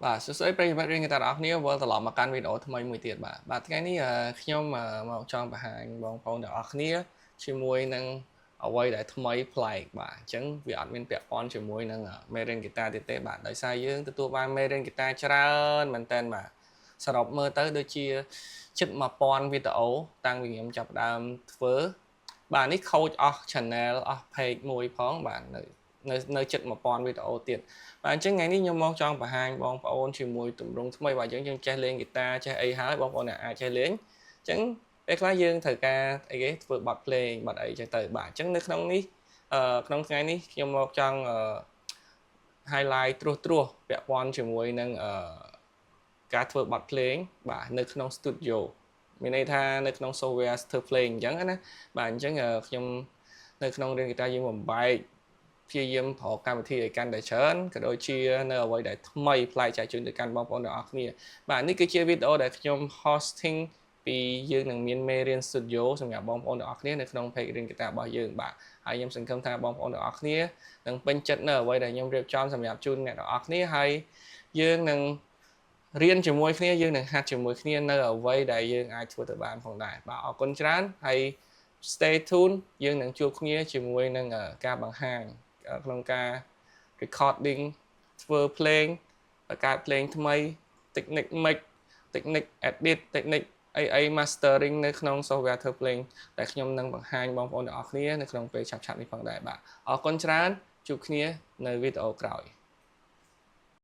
បាទសួស្តីប្រិយមិត្តរៀនទាំងអស់គ្នាវិលត្រឡប់មកកាន់វីដេអូថ្មីមួយទៀតបាទថ្ងៃនេះខ្ញុំមកចង់បង្ហាញបងប្អូនទាំងអស់គ្នាជាមួយនឹងអ្វីដែលថ្មីប្លែកបាទអញ្ចឹងវាអត់មានពាក់ព័ន្ធជាមួយនឹងមេរៀនហ្គីតាទៀតទេបាទដោយសារយើងទទួលបានមេរៀនហ្គីតាច្រើនមែនតើបាទសរុបមើលទៅដូចជាជិត1000វីដេអូតាំងពីខ្ញុំចាប់ផ្ដើមធ្វើបាទនេះខូចអស់ channel អស់ page មួយផងបាទនៅជិត1000វីដេអូទៀតបាទអញ្ចឹងថ្ងៃនេះខ្ញុំមកចង់បង្ហាញបងប្អូនជាមួយទម្រង់ថ្មីបាទយើងចេះលេងហ្គីតាចេះអីហើយបងប្អូនអាចចេះលេងអញ្ចឹងពេលខ្លះយើងត្រូវការអីគេធ្វើបទភ្លេងបទអីចឹងទៅបាទអញ្ចឹងនៅក្នុងនេះក្នុងថ្ងៃនេះខ្ញុំមកចង់highlight ត្រួសពាក់ព័ន្ធជាមួយនឹងការធ្វើបទភ្លេងបាទនៅក្នុង studio មានន័យថានៅក្នុង software ធ្វើភ្លេងអញ្ចឹងណាបាទអញ្ចឹងខ្ញុំនៅក្នុងរៀនហ្គីតាយើងបំបែកព្យាយាមប្រើកម្មវិធីឲ្យកាន់តែច្រើនក៏ដូចជានៅអ្វីដែលថ្មីប្លែកចែកជូនទៅកាន់បងប្អូនទាំងអស់គ្នាបាទនេះគឺជាវីដេអូដែលខ្ញុំ hosting ពីយើងនឹងមានមេរៀន studio សម្រាប់បងប្អូនទាំងអស់គ្នានៅក្នុង page រៀនហ្គីតារបស់យើងបាទហើយខ្ញុំសង្ឃឹមថាបងប្អូនទាំងអស់គ្នានឹងពេញចិត្តនៅអ្វីដែលខ្ញុំរៀបចំសម្រាប់ជូនអ្នកទាំងអស់គ្នាហើយយើងនឹងរៀនជាមួយគ្នាយើងនឹងហាត់ជាមួយគ្នានៅអ្វីដែលយើងអាចធ្វើទៅបានផងដែរបាទអរគុណច្រើនហើយ stay tuned យើងនឹងជួបគ្នាជាមួយនឹងការបង្ហាញក្នុងការ recording ធ្វើភ្លេងបង្កើតភ្លេងថ្មី technique mix technique edit technique អី mastering នៅក្នុង software ធ្វើភ្លេងដែលខ្ញុំនឹងបង្ហាញបងប្អូនទាំងអស់គ្នានៅក្នុងពេលឆាប់ៗនេះផងដែរបាទអរគុណច្រើនជួបគ្នានៅវីដេអូក្រោយ